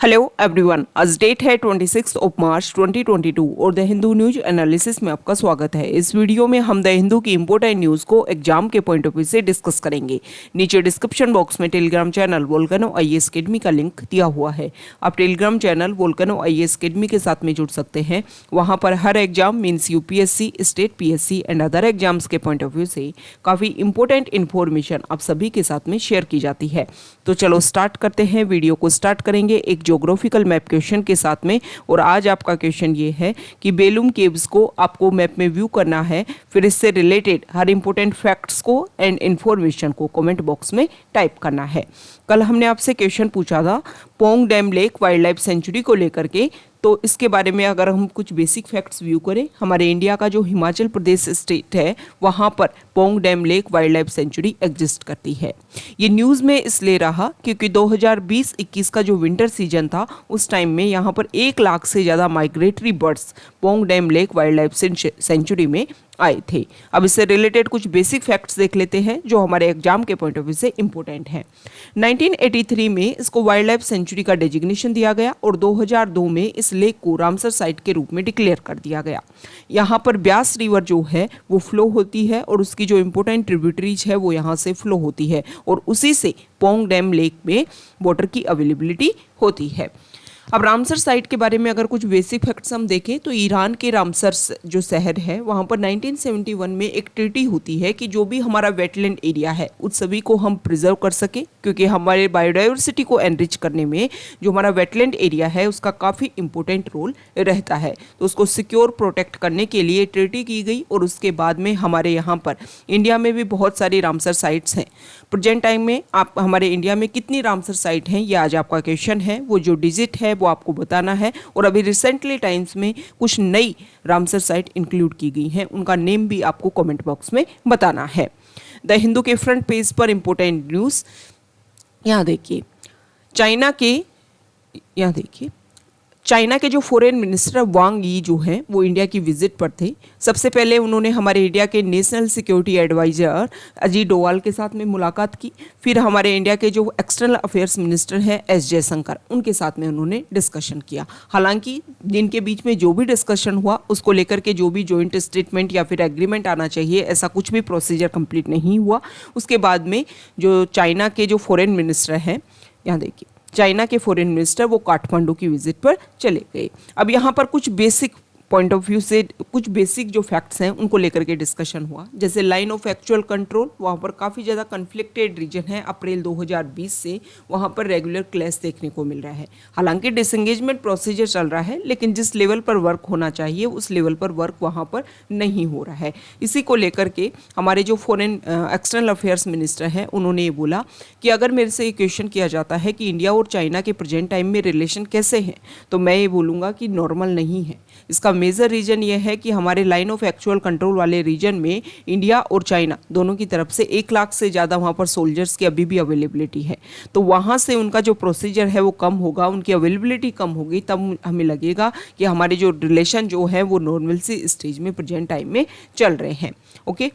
Hello everyone, आज date है 26 मार्च 2022 और द हिंदू न्यूज एनालिसिस में आपका स्वागत है। इस वीडियो में हम द हिंदू की इंपॉर्टेंट न्यूज को एग्जाम के पॉइंट ऑफ व्यू से डिस्कस करेंगे। नीचे डिस्क्रिप्शन बॉक्स में Telegram channel Volcano IAS academy का लिंक दिया हुआ है। आप Telegram channel Volcano IAS academy के साथ में जुड़ सकते हैं। वहां पर हर exam means UPSC, state PSC and other exams के पॉइंट ऑफ व्यू से काफ़ी इंपॉर्टेंट इन्फॉर्मेशन आप सभी के साथ में शेयर की जाती है। तो चलो स्टार्ट करते हैं। वीडियो को स्टार्ट करेंगे एक ज्योग्राफिकल मैप क्वेश्चन के साथ में। और आज आपका क्वेश्चन ये है कि बेलूम केव्स को आपको मैप में व्यू करना है, फिर इससे रिलेटेड हर इंपॉर्टेंट फैक्ट्स को एंड इन्फॉर्मेशन को कमेंट बॉक्स में टाइप करना है। कल हमने आपसे क्वेश्चन पूछा था Pong dam lake wild life sanctuary को लेकर के, तो इसके बारे में अगर हम कुछ बेसिक फैक्ट्स व्यू करें, हमारे इंडिया का जो हिमाचल प्रदेश स्टेट है वहाँ पर Pong dam lake wild life sanctuary exist करती है। ये न्यूज़ में इसलिए रहा क्योंकि 2020-21 का जो विंटर सीजन था उस टाइम में यहाँ पर 1 लाख से ज़्यादा migratory birds Pong dam lake wild life sanctuary में आए थे। अब इससे रिलेटेड कुछ बेसिक फैक्ट्स देख लेते हैं जो हमारे एग्जाम के पॉइंट ऑफ व्यू से इंपॉर्टेंट हैं। 1983 में इसको वाइल्ड लाइफ सेंचुरी का डेजिग्नेशन दिया गया और 2002 में इस लेक को रामसर साइट के रूप में डिक्लेयर कर दिया गया। यहाँ पर ब्यास रिवर जो है वो फ्लो होती है और उसकी जो इंपॉर्टेंट ट्रिब्यूटरीज है वो यहाँ से फ्लो होती है और उसी से पोंग डैम लेक में वाटर की अवेलेबिलिटी होती है। अब रामसर साइट के बारे में अगर कुछ बेसिक फैक्ट्स हम देखें तो ईरान के रामसर जो शहर है वहाँ पर 1971 में एक ट्रीटी होती है कि जो भी हमारा वेटलैंड एरिया है उस सभी को हम प्रिजर्व कर सके, क्योंकि हमारे बायोडाइवर्सिटी को एनरिच करने में जो हमारा वेटलैंड एरिया है उसका काफ़ी इंपॉर्टेंट रोल रहता है। तो उसको सिक्योर प्रोटेक्ट करने के लिए ट्रीटी की गई और उसके बाद में हमारे यहाँ पर इंडिया में भी बहुत सारी रामसर साइट्स हैं। प्रेजेंट टाइम में आप हमारे इंडिया में कितनी रामसर साइट हैं ये आज आपका क्वेश्चन है। वो जो डिजिट है वो आपको बताना है और अभी रिसेंटली टाइम्स में कुछ नई रामसर साइट इंक्लूड की गई हैं, उनका नेम भी आपको कमेंट बॉक्स में बताना है। द हिंदू के फ्रंट पेज पर इंपॉर्टेंट न्यूज़ यहाँ देखिए। चाइना के जो फॉरेन मिनिस्टर वांग यी जो हैं वो इंडिया की विजिट पर थे। सबसे पहले उन्होंने हमारे इंडिया के national security adviser Ajit Doval के साथ में मुलाकात की। फिर हमारे इंडिया के जो एक्सटर्नल अफेयर्स मिनिस्टर हैं एस जयशंकर, उनके साथ में उन्होंने डिस्कशन किया। हालांकि जिनके बीच में जो भी डिस्कशन हुआ उसको लेकर के जो भी जॉइंट स्टेटमेंट या फिर एग्रीमेंट आना चाहिए ऐसा कुछ भी प्रोसीजर कंप्लीट नहीं हुआ। उसके बाद में जो चाइना के जो फॉरेन मिनिस्टर हैं, यहाँ देखिए चाइना के फॉरेन मिनिस्टर वो काठमांडू की विजिट पर चले गए। अब यहाँ पर कुछ बेसिक पॉइंट ऑफ व्यू से कुछ बेसिक जो फैक्ट्स हैं उनको लेकर के डिस्कशन हुआ। जैसे लाइन ऑफ एक्चुअल कंट्रोल, वहाँ पर काफ़ी ज़्यादा कन्फ्लिक्टेड रीजन है। अप्रैल 2020 से वहाँ पर रेगुलर क्लैश देखने को मिल रहा है। हालांकि डिसएंगेजमेंट प्रोसीजर चल रहा है लेकिन जिस लेवल पर वर्क होना चाहिए उस लेवल पर वर्क वहाँ पर नहीं हो रहा है। इसी को लेकर के हमारे जो फॉरेन एक्सटर्नल अफेयर्स मिनिस्टर हैं उन्होंने ये बोला कि अगर मेरे से ये क्वेश्चन किया जाता है कि इंडिया और चाइना के प्रेजेंट टाइम में रिलेशन कैसे हैं, तो मैं ये बोलूँगा कि नॉर्मल नहीं है। इसका मेजर रीजन ये है कि हमारे लाइन ऑफ एक्चुअल कंट्रोल वाले रीजन में इंडिया और चाइना दोनों की तरफ से 1 लाख से ज़्यादा वहाँ पर सोल्जर्स की अभी भी अवेलेबिलिटी है। तो वहाँ से उनका जो प्रोसीजर है वो कम होगा, उनकी अवेलेबिलिटी कम होगी, तब हमें लगेगा कि हमारे जो रिलेशन जो है वो नॉर्मल सी स्टेज में प्रेजेंट टाइम में चल रहे हैं। ओके,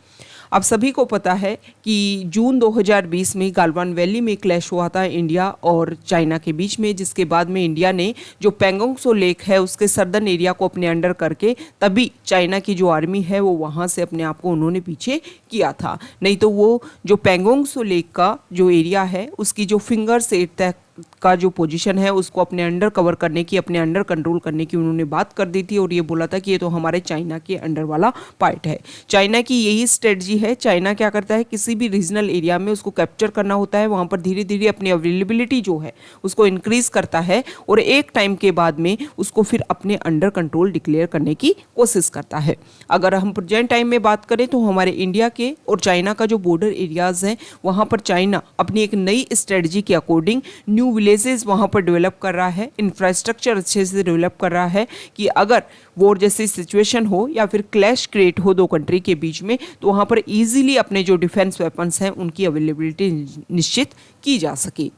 आप सभी को पता है कि जून 2020 में गालवान वैली में क्लैश हुआ था इंडिया और चाइना के बीच में, जिसके बाद में इंडिया ने जो पेंगोंग त्सो लेक है उसके सर्दर्न एरिया को अपने अंडर करके तभी चाइना की जो आर्मी है वो वहाँ से अपने आप को उन्होंने पीछे किया था। नहीं तो वो जो पेंगोंग त्सो लेक का जो एरिया है उसकी जो फिंगर सेट तक का जो पोजीशन है उसको अपने अंडर कवर करने की, अपने अंडर कंट्रोल करने की उन्होंने बात कर दी थी और ये बोला था कि ये तो हमारे चाइना के अंडर वाला पार्ट है। चाइना की यही स्ट्रेटजी है। चाइना क्या करता है, किसी भी रीजनल एरिया में उसको कैप्चर करना होता है, वहाँ पर धीरे धीरे अपनी अवेलेबिलिटी जो है उसको इंक्रीज करता है और एक टाइम के बाद में उसको फिर अपने अंडर कंट्रोल डिक्लेयर करने की कोशिश करता है। अगर हम प्रेजेंट टाइम में बात करें तो हमारे इंडिया के और चाइना का जो बॉर्डर एरियाज हैं वहाँ पर चाइना अपनी एक नई स्ट्रेटजी के अकॉर्डिंग न्यू विलेजेस वहाँ पर डेवलप कर रहा है, इंफ्रास्ट्रक्चर अच्छे से डेवलप कर रहा है कि अगर वॉर जैसी सिचुएशन हो या फिर क्लैश क्रिएट हो दो कंट्री के बीच में तो वहाँ पर इजीली अपने जो डिफेंस वेपन्स हैं उनकी अवेलेबिलिटी निश्चित की जा सके।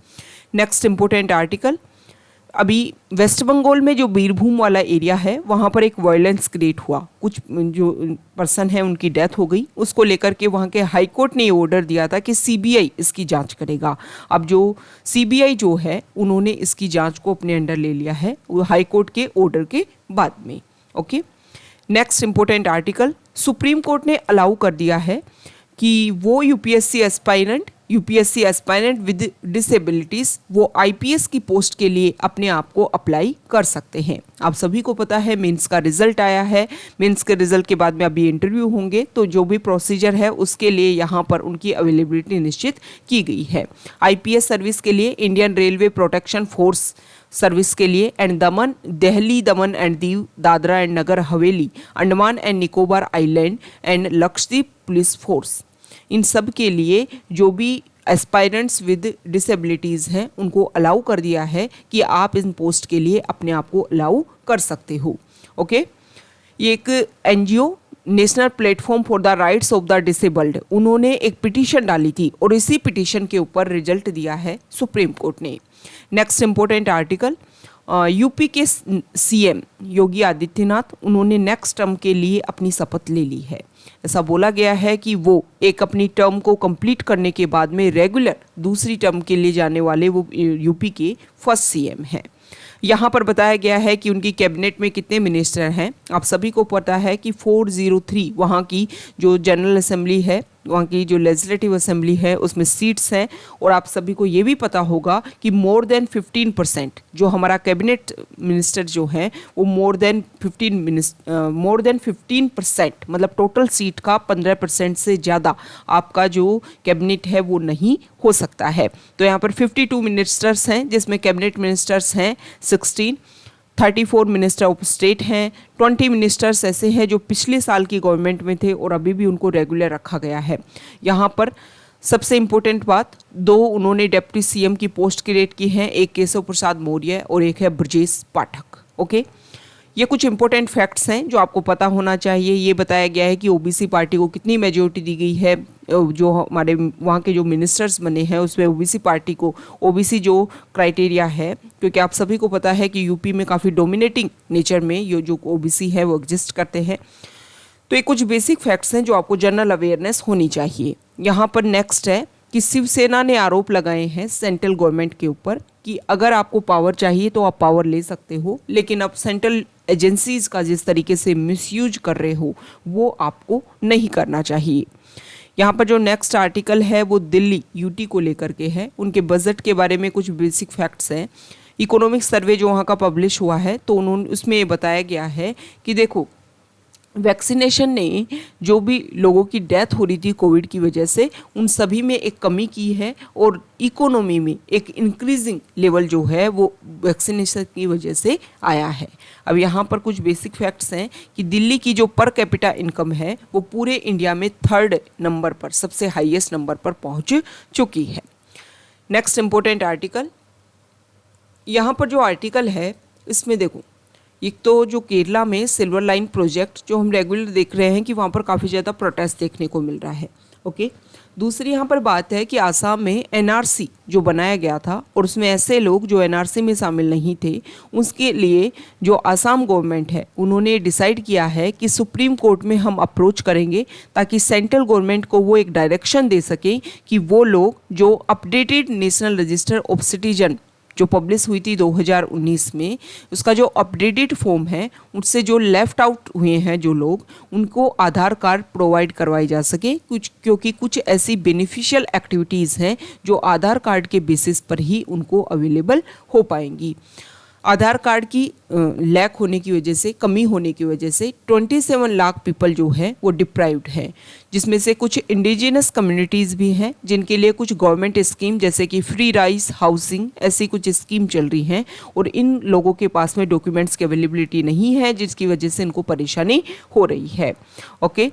नेक्स्ट इंपॉर्टेंट आर्टिकल, अभी वेस्ट बंगाल में जो बीरभूम वाला एरिया है वहाँ पर एक वायलेंस क्रिएट हुआ, कुछ जो पर्सन है उनकी डेथ हो गई, उसको लेकर के वहाँ के हाई कोर्ट ने ये ऑर्डर दिया था कि सीबीआई इसकी जांच करेगा। अब जो सीबीआई जो है उन्होंने इसकी जांच को अपने अंडर ले लिया है वो हाई कोर्ट के ऑर्डर के बाद में। Okay, next important article, supreme court ने अलाउ कर दिया है कि वो यूपीएससी एस्पायरेंट विद डिसेबिलिटीज़ वो आईपीएस की पोस्ट के लिए अपने आप को अप्लाई कर सकते हैं। आप सभी को पता है मेंस का रिजल्ट आया है, मेंस के रिजल्ट के बाद में अभी इंटरव्यू होंगे, तो जो भी प्रोसीजर है उसके लिए यहाँ पर उनकी अवेलेबिलिटी निश्चित की गई है। आईपीएस सर्विस के लिए Indian railway protection force service के लिए and Delhi Daman and Diu, Dadra and Nagar Haveli, Andaman and Nicobar island and Lakshadweep police force, इन सब के लिए जो भी एस्पायरेंट्स विद डिसेबिलिटीज़ हैं उनको अलाउ कर दिया है कि आप इन पोस्ट के लिए अपने आप को अलाउ कर सकते हो। ओके, ये एक NGO national platform for the rights of the disabled, उन्होंने एक पिटीशन डाली थी और इसी पिटीशन के ऊपर रिजल्ट दिया है सुप्रीम कोर्ट ने। नेक्स्ट इंपॉर्टेंट आर्टिकल, यूपी के सीएम योगी आदित्यनाथ उन्होंने नेक्स्ट टर्म के लिए अपनी शपथ ले ली है। ऐसा बोला गया है कि वो एक अपनी टर्म को कंप्लीट करने के बाद में रेगुलर दूसरी टर्म के लिए जाने वाले वो यूपी के फर्स्ट सीएम हैं। यहाँ पर बताया गया है कि उनकी कैबिनेट में कितने मिनिस्टर हैं। आप सभी को पता है कि 403 वहाँ की जो जनरल असेंबली है, वहाँ की जो लेजिस्लेटिव असेंबली है उसमें सीट्स हैं, और आप सभी को ये भी पता होगा कि मोर देन 15% जो हमारा कैबिनेट मिनिस्टर जो हैं वो मोर देन 15% मतलब टोटल सीट का 15% से ज़्यादा आपका जो कैबिनेट है वो नहीं हो सकता है। तो यहाँ पर 52 मिनिस्टर्स हैं जिसमें कैबिनेट मिनिस्टर्स हैं 16, 34 मिनिस्टर ऑफ स्टेट हैं, 20 मिनिस्टर्स ऐसे हैं जो पिछले साल की गवर्नमेंट में थे और अभी भी उनको रेगुलर रखा गया है। यहाँ पर सबसे इम्पोर्टेंट बात, 2 उन्होंने डिप्टी सीएम की पोस्ट क्रिएट की हैं, एक केशव प्रसाद मौर्य और एक है ब्रजेश पाठक। ओके, ये कुछ इंपॉर्टेंट फैक्ट्स हैं जो आपको पता होना चाहिए। ये बताया गया है कि ओबीसी पार्टी को कितनी मेजोरिटी दी गई है, जो हमारे वहाँ के जो मिनिस्टर्स बने हैं उसमें ओबीसी पार्टी को ओबीसी जो क्राइटेरिया है, क्योंकि आप सभी को पता है कि यूपी में काफ़ी डोमिनेटिंग नेचर में ये जो ओबीसी है वो एग्जिस्ट करते हैं। तो ये कुछ बेसिक फैक्ट्स हैं जो आपको जनरल अवेयरनेस होनी चाहिए। यहाँ पर नेक्स्ट है कि शिवसेना ने आरोप लगाए हैं सेंट्रल गवर्नमेंट के ऊपर कि अगर आपको पावर चाहिए तो आप पावर ले सकते हो, लेकिन अब सेंट्रल एजेंसीज का जिस तरीके से मिसयूज कर रहे हो वो आपको नहीं करना चाहिए। यहाँ पर जो नेक्स्ट आर्टिकल है वो दिल्ली यूटी को लेकर के है, उनके बजट के बारे में कुछ बेसिक फैक्ट्स हैं। इकोनॉमिक सर्वे जो वहाँ का पब्लिश हुआ है तो उन्होंने उसमें ये बताया गया है कि देखो वैक्सीनेशन ने जो भी लोगों की डेथ हो रही थी कोविड की वजह से उन सभी में एक कमी की है, और इकोनॉमी में एक इंक्रीजिंग लेवल जो है वो वैक्सीनेशन की वजह से आया है। अब यहाँ पर कुछ बेसिक फैक्ट्स हैं कि दिल्ली की जो पर कैपिटा इनकम है वो पूरे इंडिया में 3rd नंबर पर, सबसे हाईएस्ट नंबर पर पहुँच चुकी है। नेक्स्ट इम्पोर्टेंट आर्टिकल, यहाँ पर जो आर्टिकल है इसमें देखो, एक तो जो केरला में सिल्वर लाइन प्रोजेक्ट जो हम रेगुलर देख रहे हैं कि वहाँ पर काफ़ी ज़्यादा प्रोटेस्ट देखने को मिल रहा है। ओके, दूसरी यहाँ पर बात है कि आसाम में एनआरसी जो बनाया गया था और उसमें ऐसे लोग जो एनआरसी में शामिल नहीं थे, उसके लिए जो आसाम गवर्नमेंट है उन्होंने डिसाइड किया है कि सुप्रीम कोर्ट में हम अप्रोच करेंगे ताकि सेंट्रल गवर्नमेंट को वो एक डायरेक्शन दे सकें कि वो लोग जो updated national register of citizen जो पब्लिश हुई थी 2019 में, उसका जो अपडेटेड फॉर्म है उससे जो लेफ्ट आउट हुए हैं जो लोग, उनको आधार कार्ड प्रोवाइड करवाई जा सके क्योंकि कुछ ऐसी बेनिफिशियल एक्टिविटीज़ हैं जो आधार कार्ड के बेसिस पर ही उनको अवेलेबल हो पाएंगी। आधार कार्ड की लैक होने की वजह से, कमी होने की वजह से 27 लाख पीपल जो है वो डिप्राइव्ड हैं, जिसमें से कुछ इंडिजिनस कम्युनिटीज़ भी हैं जिनके लिए कुछ गवर्नमेंट स्कीम जैसे कि फ्री राइस हाउसिंग ऐसी कुछ स्कीम चल रही हैं, और इन लोगों के पास में डॉक्यूमेंट्स की अवेलेबिलिटी नहीं है जिसकी वजह से इनको परेशानी हो रही है। ओके,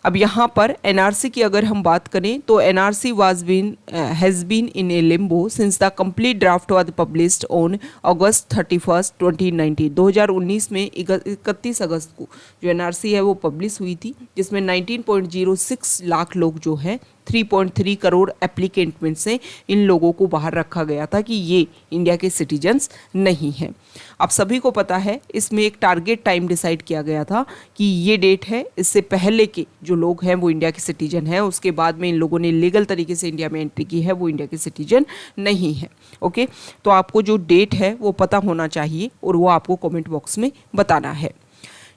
अब यहाँ पर एनआरसी की अगर हम बात करें तो NRC has been in a limbo since the complete draft was published on August 31, 2019। 2019 में 31 अगस्त को जो एनआरसी है वो पब्लिश हुई थी, जिसमें 19.06 लाख लोग जो हैं 3.3 करोड़ एप्लीकेंट में से इन लोगों को बाहर रखा गया था कि ये इंडिया के सिटीजन्स नहीं हैं। आप सभी को पता है इसमें एक टारगेट टाइम डिसाइड किया गया था कि ये डेट है, इससे पहले के जो लोग हैं वो इंडिया के सिटीजन हैं, उसके बाद में इन लोगों ने लीगल तरीके से इंडिया में एंट्री की है वो इंडिया के सिटीजन नहीं है। ओके, तो आपको जो डेट है वो पता होना चाहिए और वो आपको कमेंट बॉक्स में बताना है।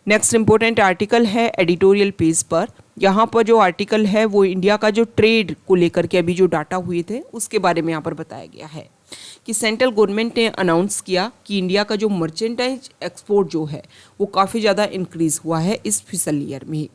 नेक्स्ट इंपॉर्टेंट आर्टिकल है एडिटोरियल पेज पर। यहाँ पर जो आर्टिकल है वो इंडिया का जो ट्रेड को लेकर के अभी जो डाटा हुए थे उसके बारे में यहाँ पर बताया गया है कि सेंट्रल गवर्नमेंट ने अनाउंस किया कि इंडिया का जो मर्चेंटाइज एक्सपोर्ट जो है वो काफ़ी ज़्यादा इंक्रीज़ हुआ है इस फिसल ईयर में ही।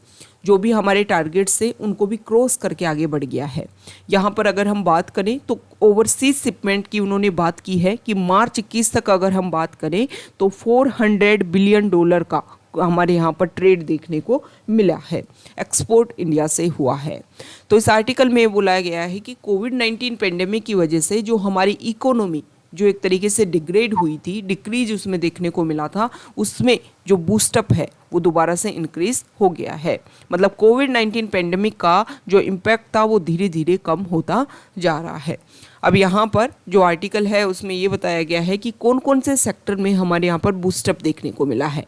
जो भी हमारे टारगेट्स थे उनको भी क्रॉस करके आगे बढ़ गया है। यहाँ पर अगर हम बात करें तो ओवरसीज शिपमेंट की उन्होंने बात की है कि मार्च 21 तक अगर हम बात करें तो $400 बिलियन का हमारे यहाँ पर ट्रेड देखने को मिला है, एक्सपोर्ट इंडिया से हुआ है। तो इस आर्टिकल में बोला गया है कि कोविड-19 पेंडेमिक की वजह से जो हमारी इकोनॉमी जो एक तरीके से डिग्रेड हुई थी, डिक्रीज उसमें देखने को मिला था, उसमें जो बूस्टअप है वो दोबारा से इंक्रीज हो गया है। मतलब कोविड-19 पेंडेमिक का जो इम्पैक्ट था वो धीरे धीरे कम होता जा रहा है। अब यहाँ पर जो आर्टिकल है उसमें ये बताया गया है कि कौन कौन से सेक्टर में हमारे यहाँ पर बूस्टअप देखने को मिला है।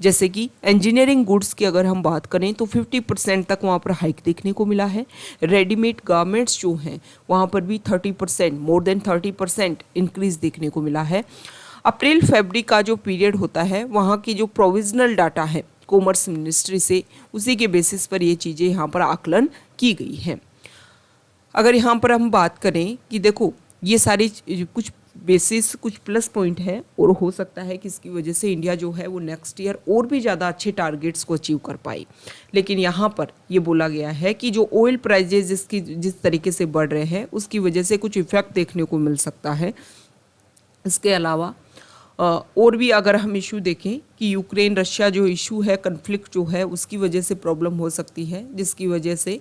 जैसे कि इंजीनियरिंग गुड्स की अगर हम बात करें तो 50% तक वहाँ पर हाइक देखने को मिला है। रेडीमेड गारमेंट्स जो हैं वहाँ पर भी 30%, मोर देन 30% इंक्रीज देखने को मिला है। अप्रैल फरवरी का जो पीरियड होता है वहाँ की जो प्रोविजनल डाटा है कॉमर्स मिनिस्ट्री से, उसी के बेसिस पर ये चीज़ें यहाँ पर आकलन की गई हैं। अगर यहाँ पर हम बात करें कि देखो ये सारी कुछ बेसिस, कुछ प्लस पॉइंट है और हो सकता है कि इसकी वजह से इंडिया जो है वो नेक्स्ट ईयर और भी ज़्यादा अच्छे टारगेट्स को अचीव कर पाए। लेकिन यहाँ पर ये बोला गया है कि जो ऑयल प्राइजेज जिस तरीके से बढ़ रहे हैं उसकी वजह से कुछ इफेक्ट देखने को मिल सकता है। इसके अलावा और भी अगर हम इशू देखें कि यूक्रेन रशिया जो इशू है, कन्फ्लिक्ट जो है, उसकी वजह से प्रॉब्लम हो सकती है, जिसकी वजह से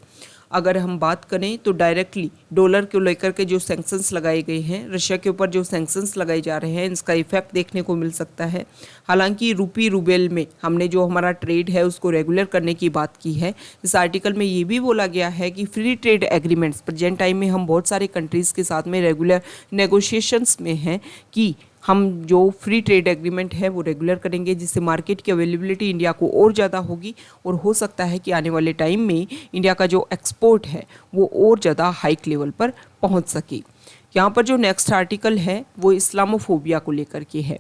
अगर हम बात करें तो डायरेक्टली डॉलर को लेकर के जो सैंक्शंस लगाए गए हैं, रशिया के ऊपर जो सैंक्शंस लगाए जा रहे हैं, इसका इफेक्ट देखने को मिल सकता है। हालांकि रूपी रूबेल में हमने जो हमारा ट्रेड है उसको रेगुलर करने की बात की है। इस आर्टिकल में ये भी बोला गया है कि free trade agreements present time में हम बहुत सारे कंट्रीज़ के साथ में रेगुलर नेगोशिएशंस में हैं कि हम जो फ्री ट्रेड एग्रीमेंट है वो रेगुलर करेंगे, जिससे मार्केट की अवेलेबिलिटी इंडिया को और ज़्यादा होगी और हो सकता है कि आने वाले टाइम में इंडिया का जो एक्सपोर्ट है वो और ज़्यादा हाइक लेवल पर पहुंच सके। यहाँ पर जो नेक्स्ट आर्टिकल है वो इस्लामोफोबिया को लेकर के है।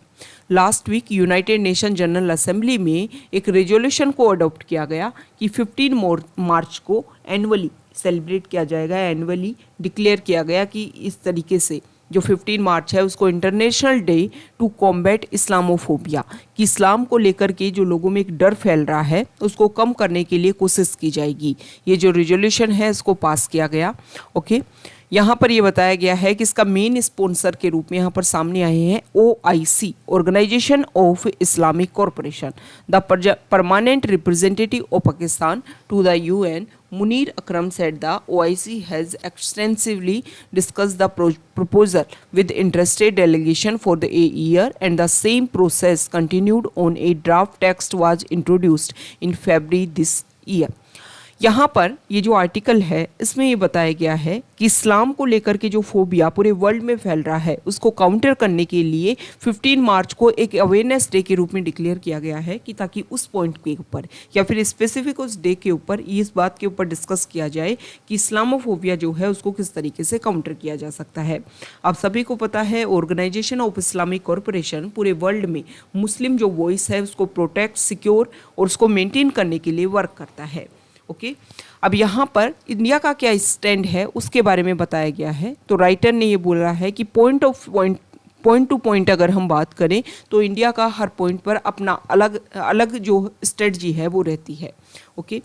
Last week United Nation General Assembly में एक रेजोल्यूशन को अडॉप्ट किया गया कि 15 मार्च को एनुअली सेलिब्रेट किया जाएगा, एनुअली डिक्लेयर किया गया कि इस तरीके से जो 15 मार्च है उसको international day to combat Islamophobia, कि इस्लाम को लेकर के जो लोगों में एक डर फैल रहा है उसको कम करने के लिए कोशिश की जाएगी। ये जो रेजोल्यूशन है इसको पास किया गया। ओके, यहाँ पर ये बताया गया है कि इसका मेन स्पॉन्सर के रूप में यहाँ पर सामने आए हैं OIC, organisation of Islamic corporation, the permanent representative of Pakistan to the UN. Munir Akram said the OIC has extensively discussed the proposal with interested delegation for a year, and the same process continued on a draft text was introduced in February this year. यहाँ पर ये जो article है इसमें ये बताया गया है कि इस्लाम को लेकर के जो फोबिया पूरे वर्ल्ड में फैल रहा है उसको काउंटर करने के लिए 15 मार्च को एक अवेयरनेस डे के रूप में डिक्लेयर किया गया है कि ताकि उस पॉइंट के ऊपर या फिर स्पेसिफिक उस डे के ऊपर इस बात के ऊपर डिस्कस किया जाए कि इस्लामोफोबिया जो है उसको किस तरीके से काउंटर किया जा सकता है। आप सभी को पता है ऑर्गेनाइजेशन ऑफ इस्लामिक कॉरपोरेशन पूरे वर्ल्ड में मुस्लिम जो वॉइस है उसको प्रोटेक्ट, सिक्योर और उसको मेंटेन करने के लिए वर्क करता है। ओके, अब यहाँ पर इंडिया का क्या स्टैंड है उसके बारे में बताया गया है। तो राइटर ने ये बोला है कि पॉइंट टू पॉइंट अगर हम बात करें तो इंडिया का हर पॉइंट पर अपना अलग अलग जो स्ट्रेटजी है वो रहती है। ओके,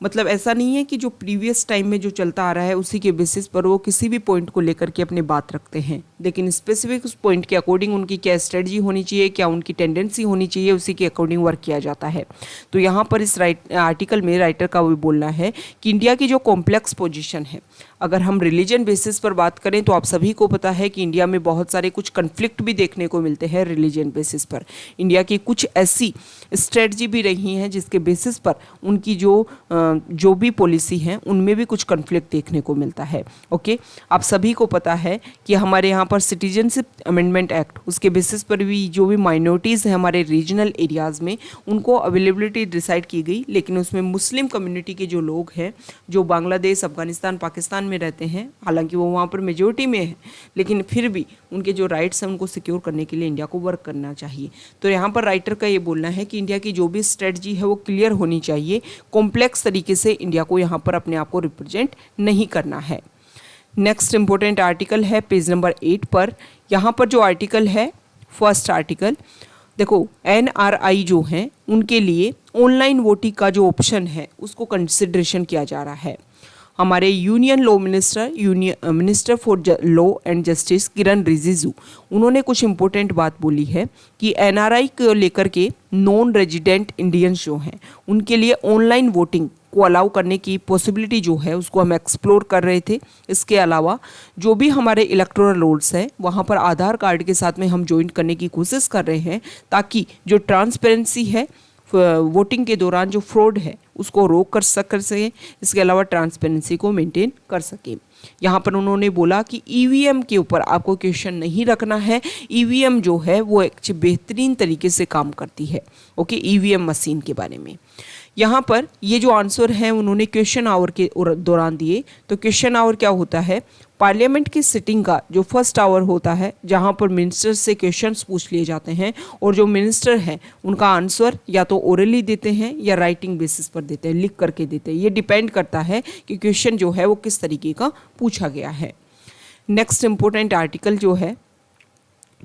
मतलब ऐसा नहीं है कि जो प्रीवियस टाइम में जो चलता आ रहा है उसी के बेसिस पर वो किसी भी पॉइंट को लेकर के अपनी बात रखते हैं, लेकिन स्पेसिफिक उस पॉइंट के अकॉर्डिंग उनकी क्या स्ट्रेटजी होनी चाहिए, क्या उनकी टेंडेंसी होनी चाहिए, उसी के अकॉर्डिंग वर्क किया जाता है। तो यहाँ पर इस आर्टिकल में राइटर का वो बोलना है कि इंडिया की जो कॉम्प्लेक्स पोजीशन है, अगर हम रिलीजन बेसिस पर बात करें तो आप सभी को पता है कि इंडिया में बहुत सारे कुछ कन्फ्लिक्ट भी देखने को मिलते हैं रिलीजन बेसिस पर। इंडिया की कुछ ऐसी स्ट्रेटजी भी रही हैं जिसके बेसिस पर उनकी जो भी पॉलिसी हैं उनमें भी कुछ कन्फ्लिक्ट देखने को मिलता है। ओके, आप सभी को पता है कि हमारे यहाँ पर सिटीजनशिप अमेंडमेंट एक्ट, उसके बेसिस पर भी जो भी माइनॉरिटीज़ हैं हमारे रीजनल एरियाज़ में उनको अवेलेबिलिटी डिसाइड की गई, लेकिन उसमें मुस्लिम कम्युनिटी के जो लोग हैं जो बांग्लादेश, अफगानिस्तान, पाकिस्तान में रहते हैं, हालांकि वो वहाँ पर मेजोरिटी में है, लेकिन फिर भी उनके जो राइट्स हैं उनको सिक्योर करने के लिए इंडिया को वर्क करना चाहिए। तो यहाँ पर राइटर का ये बोलना है कि इंडिया की जो भी स्ट्रेटजी है वो क्लियर होनी चाहिए, कॉम्प्लेक्स तरीके से इंडिया को यहाँ पर अपने आप को रिप्रेजेंट नहीं करना है। नेक्स्ट इंपॉर्टेंट आर्टिकल है पेज नंबर 8 पर। यहाँ पर जो आर्टिकल है, फर्स्ट आर्टिकल देखो, NRI जो हैं उनके लिए ऑनलाइन वोटिंग का जो ऑप्शन है उसको कंसिडरेशन किया जा रहा है। हमारे union law minister for law and justice Kiren Rijiju, उन्होंने कुछ इंपॉर्टेंट बात बोली है कि NRI को लेकर के नॉन रेजिडेंट इंडियंस जो हैं उनके लिए ऑनलाइन वोटिंग को अलाउ करने की पॉसिबिलिटी जो है उसको हम एक्सप्लोर कर रहे थे। इसके अलावा जो भी हमारे इलेक्टोरल रोल्स हैं वहाँ पर आधार कार्ड के साथ में हम ज्वाइन करने की कोशिश कर रहे हैं ताकि जो ट्रांसपेरेंसी है वोटिंग के दौरान जो फ्रॉड है उसको रोक कर सकें, इसके अलावा ट्रांसपेरेंसी को मेंटेन कर सकें। यहाँ पर उन्होंने बोला कि EVM के ऊपर आपको क्वेश्चन नहीं रखना है। EVM जो है वो एक बेहतरीन तरीके से काम करती है। ओके, EVM मशीन के बारे में यहाँ पर ये जो आंसर हैं उन्होंने क्वेश्चन आवर के दौरान दिए। तो क्वेश्चन आवर क्या होता है? पार्लियामेंट की सिटिंग का जो फर्स्ट आवर होता है जहाँ पर मिनिस्टर से क्वेश्चंस पूछ लिए जाते हैं और जो मिनिस्टर हैं उनका आंसर या तो ओरली देते हैं या राइटिंग बेसिस पर देते हैं, लिख करके देते हैं। ये डिपेंड करता है कि क्वेश्चन जो है वो किस तरीके का पूछा गया है। नेक्स्ट इम्पोर्टेंट आर्टिकल जो है,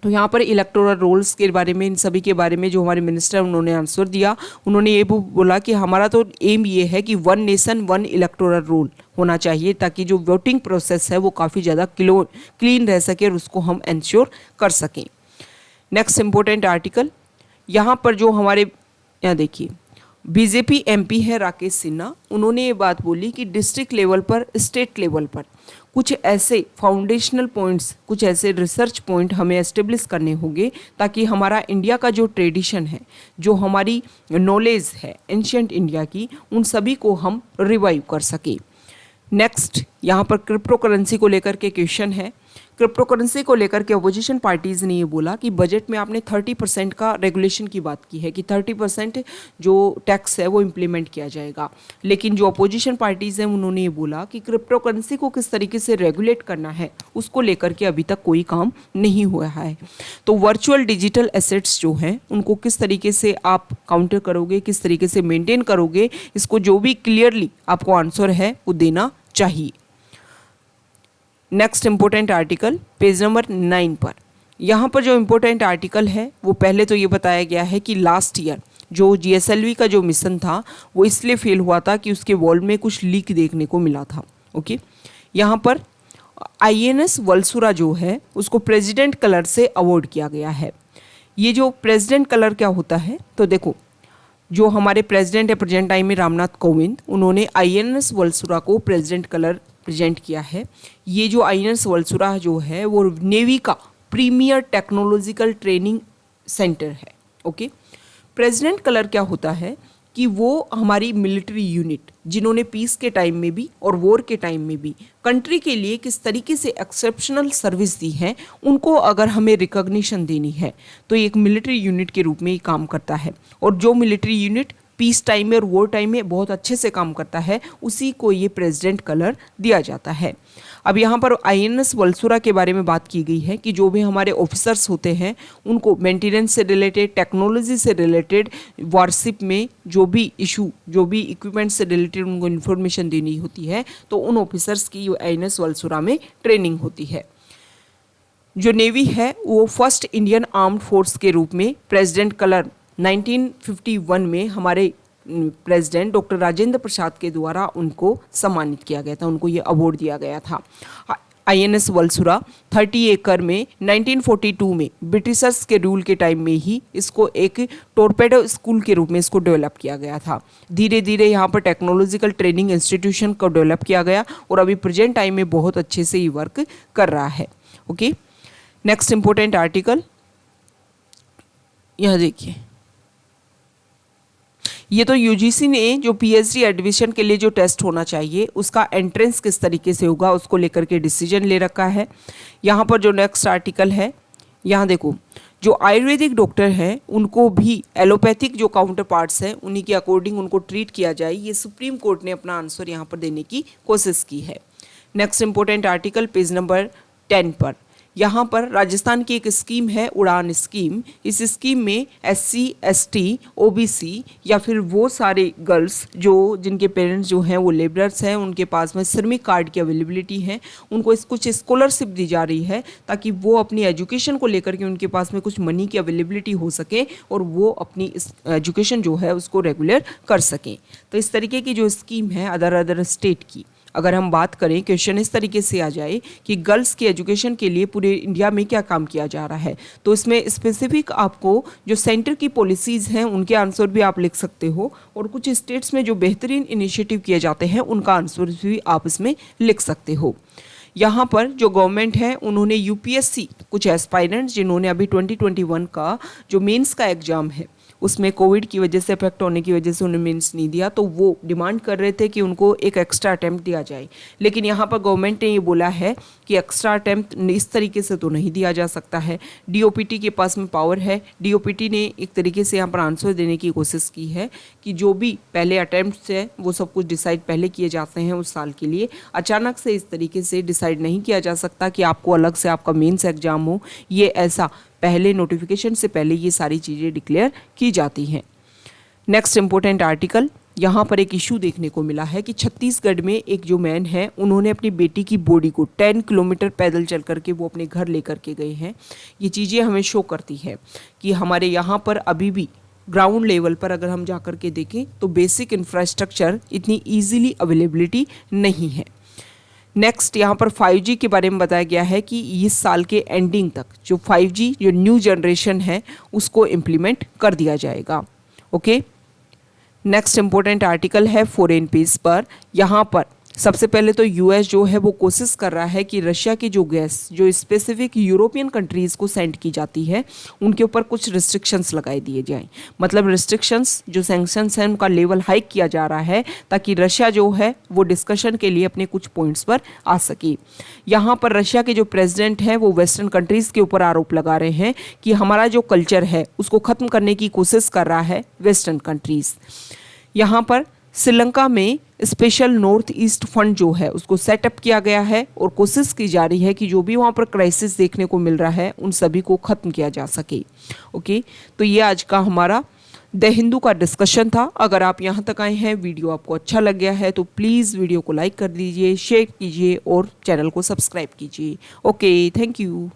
तो यहाँ पर इलेक्टोरल रोल्स के बारे में, इन सभी के बारे में जो हमारे मिनिस्टर उन्होंने आंसर दिया, उन्होंने ये बोला कि हमारा तो एम ये है कि 1 नेशन 1 इलेक्टोरल रोल होना चाहिए ताकि जो वोटिंग प्रोसेस है वो काफ़ी ज़्यादा क्लीन रह सके और उसको हम इंश्योर कर सकें। नेक्स्ट इम्पोर्टेंट आर्टिकल, यहाँ पर जो हमारे यहाँ देखिए बीजेपी MP है राकेश सिन्हा, उन्होंने ये बात बोली कि डिस्ट्रिक्ट लेवल पर, स्टेट लेवल पर कुछ ऐसे फाउंडेशनल पॉइंट्स, कुछ ऐसे रिसर्च पॉइंट हमें एस्टेब्लिश करने होंगे ताकि हमारा इंडिया का जो ट्रेडिशन है, जो हमारी नॉलेज है एंशिएंट इंडिया की, उन सभी को हम रिवाइव कर सकें। नेक्स्ट यहाँ पर क्रिप्टो करेंसी को लेकर के क्वेश्चन है। क्रिप्टो करेंसी को लेकर के अपोजिशन पार्टीज़ ने ये बोला कि बजट में आपने 30% का रेगुलेशन की बात की है कि 30% जो टैक्स है वो इम्प्लीमेंट किया जाएगा, लेकिन जो अपोजिशन पार्टीज़ हैं उन्होंने ये बोला कि क्रिप्टो करेंसी को किस तरीके से रेगुलेट करना है उसको लेकर के अभी तक कोई काम नहीं हुआ है। तो वर्चुअल डिजिटल एसेट्स जो हैं उनको किस तरीके से आप काउंटर करोगे, किस तरीके से मेंटेन करोगे, इसको जो भी क्लियरली आपको आंसर है वो देना चाहिए। Next important article page number 9 पर, यहाँ पर जो इम्पोर्टेंट आर्टिकल है वो पहले तो ये बताया गया है कि लास्ट ईयर जो GSLV का जो मिशन था वो इसलिए फेल हुआ था कि उसके वॉल में कुछ लीक देखने को मिला था। ओके, यहाँ पर INS वल्सुरा जो है उसको प्रेसिडेंट कलर से अवॉर्ड किया गया है। ये जो प्रेसिडेंट कलर क्या होता है, तो देखो जो हमारे प्रेसिडेंट है प्रेजेंट टाइम में रामनाथ कोविंद, उन्होंने INS वल्सुरा को प्रेसिडेंट कलर प्रेजेंट किया है। ये जो INS वल्सुरा जो है वो नेवी का प्रीमियर टेक्नोलॉजिकल ट्रेनिंग सेंटर है। ओके, प्रेसिडेंट कलर क्या होता है कि वो हमारी मिलिट्री यूनिट जिन्होंने पीस के टाइम में भी और वॉर के टाइम में भी कंट्री के लिए किस तरीके से एक्सेप्शनल सर्विस दी है, उनको अगर हमें रिकॉग्निशन देनी है तो एक मिलिट्री यूनिट के रूप में ही काम करता है। और जो मिलिट्री यूनिट पीस टाइम में और वॉर टाइम में बहुत अच्छे से काम करता है उसी को ये प्रेसिडेंट कलर दिया जाता है। अब यहाँ पर INS वल्सुरा के बारे में बात की गई है कि जो भी हमारे ऑफिसर्स होते हैं उनको मेंटेनेंस से रिलेटेड, टेक्नोलॉजी से रिलेटेड, वारशिप में जो भी इशू, जो भी इक्विपमेंट से रिलेटेड उनको इन्फॉर्मेशन देनी होती है तो उन ऑफिसर्स की INS वल्सुरा में ट्रेनिंग होती है। जो नेवी है वो फर्स्ट इंडियन आर्म्ड फोर्स के रूप में प्रेसिडेंट कलर 1951 में हमारे प्रेसिडेंट डॉक्टर राजेंद्र प्रसाद के द्वारा उनको सम्मानित किया गया था, उनको ये अवार्ड दिया गया था। INS वल्सुरा 30 एकड़ में 1942 में ब्रिटिशर्स के रूल के टाइम में ही इसको एक टोरपेडो स्कूल के रूप में इसको डेवलप किया गया था। धीरे धीरे यहाँ पर टेक्नोलॉजिकल ट्रेनिंग इंस्टीट्यूशन को डेवलप किया गया और अभी प्रेजेंट टाइम में बहुत अच्छे से ये वर्क कर रहा है। ओके, नेक्स्ट इंपॉर्टेंट आर्टिकल यहाँ देखिए, ये तो यूजीसी ने जो पीएचडी एडमिशन के लिए जो टेस्ट होना चाहिए उसका एंट्रेंस किस तरीके से होगा उसको लेकर के डिसीजन ले रखा है। यहाँ पर जो नेक्स्ट आर्टिकल है, यहाँ देखो, जो आयुर्वेदिक डॉक्टर हैं उनको भी एलोपैथिक जो काउंटर पार्ट्स हैं उन्हीं के अकॉर्डिंग उनको ट्रीट किया जाए, ये सुप्रीम कोर्ट ने अपना आंसर यहाँ पर देने की कोशिश की है। Next important article page number 10 पर, यहाँ पर राजस्थान की एक स्कीम है उड़ान स्कीम। इस स्कीम में SC ST OBC या फिर वो सारे गर्ल्स जो जिनके पेरेंट्स जो हैं वो लेबरर्स हैं, उनके पास में श्रमिक कार्ड की अवेलेबिलिटी है, उनको कुछ स्कॉलरशिप दी जा रही है ताकि वो अपनी एजुकेशन को लेकर के उनके पास में कुछ मनी की अवेलेबिलिटी हो सके और वो अपनी एजुकेशन जो है उसको रेगुलर कर सकें। तो इस तरीके की जो स्कीम है अदर स्टेट की, अगर हम बात करें, क्वेश्चन इस तरीके से आ जाए कि गर्ल्स की एजुकेशन के लिए पूरे इंडिया में क्या काम किया जा रहा है, तो इसमें स्पेसिफिक आपको जो सेंटर की पॉलिसीज़ हैं उनके आंसर भी आप लिख सकते हो और कुछ स्टेट्स में जो बेहतरीन इनिशिएटिव किए जाते हैं उनका आंसर भी आप इसमें लिख सकते हो। यहाँ पर जो गवर्नमेंट है उन्होंने यूपीएससी कुछ एस्पायरेंट्स जिन्होंने अभी 2021 का जो मेंस का एग्ज़ाम है उसमें कोविड की वजह से इफेक्ट होने की वजह से उन्हें मेंस नहीं दिया, तो वो डिमांड कर रहे थे कि उनको एक एक्स्ट्रा अटैम्प्ट दिया जाए। लेकिन यहाँ पर गवर्नमेंट ने ये बोला है कि एक्स्ट्रा अटैम्प्ट इस तरीके से तो नहीं दिया जा सकता है। डीओपीटी के पास में पावर है, डीओपीटी ने एक तरीके से यहाँ पर आंसर देने की कोशिश की है कि जो भी पहले अटैम्प्ट है वो सब कुछ डिसाइड पहले किए जाते हैं उस साल के लिए। अचानक से इस तरीके से डिसाइड नहीं किया जा सकता कि आपको अलग से आपका मेंस एग्जाम हो, ये ऐसा पहले नोटिफिकेशन से पहले ये सारी चीज़ें डिक्लेयर की जाती हैं। नेक्स्ट इंपॉर्टेंट आर्टिकल, यहाँ पर एक इशू देखने को मिला है कि छत्तीसगढ़ में एक जो मैन है उन्होंने अपनी बेटी की बॉडी को 10 किलोमीटर पैदल चल करके वो अपने घर लेकर के गए हैं। ये चीज़ें हमें शो करती है कि हमारे यहाँ पर अभी भी ग्राउंड लेवल पर अगर हम जा कर के देखें तो बेसिक इंफ्रास्ट्रक्चर इतनी ईजिली अवेलेबिलिटी नहीं है। नेक्स्ट यहाँ पर 5G के बारे में बताया गया है कि इस साल के एंडिंग तक जो 5G जो न्यू जनरेशन है उसको इम्प्लीमेंट कर दिया जाएगा। ओके, नेक्स्ट इंपॉर्टेंट आर्टिकल है फॉरेन पीस पर। यहाँ पर सबसे पहले तो यूएस जो है वो कोशिश कर रहा है कि रशिया की जो गैस जो स्पेसिफिक यूरोपियन कंट्रीज़ को सेंड की जाती है उनके ऊपर कुछ रिस्ट्रिक्शंस लगाए दिए जाएं। मतलब रिस्ट्रिक्शंस जो सैंक्शंस हैं उनका लेवल हाइक किया जा रहा है ताकि रशिया जो है वो डिस्कशन के लिए अपने कुछ पॉइंट्स पर आ सके। यहाँ पर रशिया के जो प्रेसिडेंट हैं वो वेस्टर्न कंट्रीज़ के ऊपर आरोप लगा रहे हैं कि हमारा जो कल्चर है उसको ख़त्म करने की कोशिश कर रहा है वेस्टर्न कंट्रीज़। यहाँ पर श्रीलंका में स्पेशल नॉर्थ ईस्ट फंड जो है उसको सेटअप किया गया है और कोशिश की जा रही है कि जो भी वहाँ पर क्राइसिस देखने को मिल रहा है उन सभी को ख़त्म किया जा सके। ओके, तो ये आज का हमारा द हिंदू का डिस्कशन था। अगर आप यहाँ तक आए हैं, वीडियो आपको अच्छा लग गया है तो प्लीज़ वीडियो को लाइक कर दीजिए, शेयर कीजिए और चैनल को सब्सक्राइब कीजिए। Okay, thank you.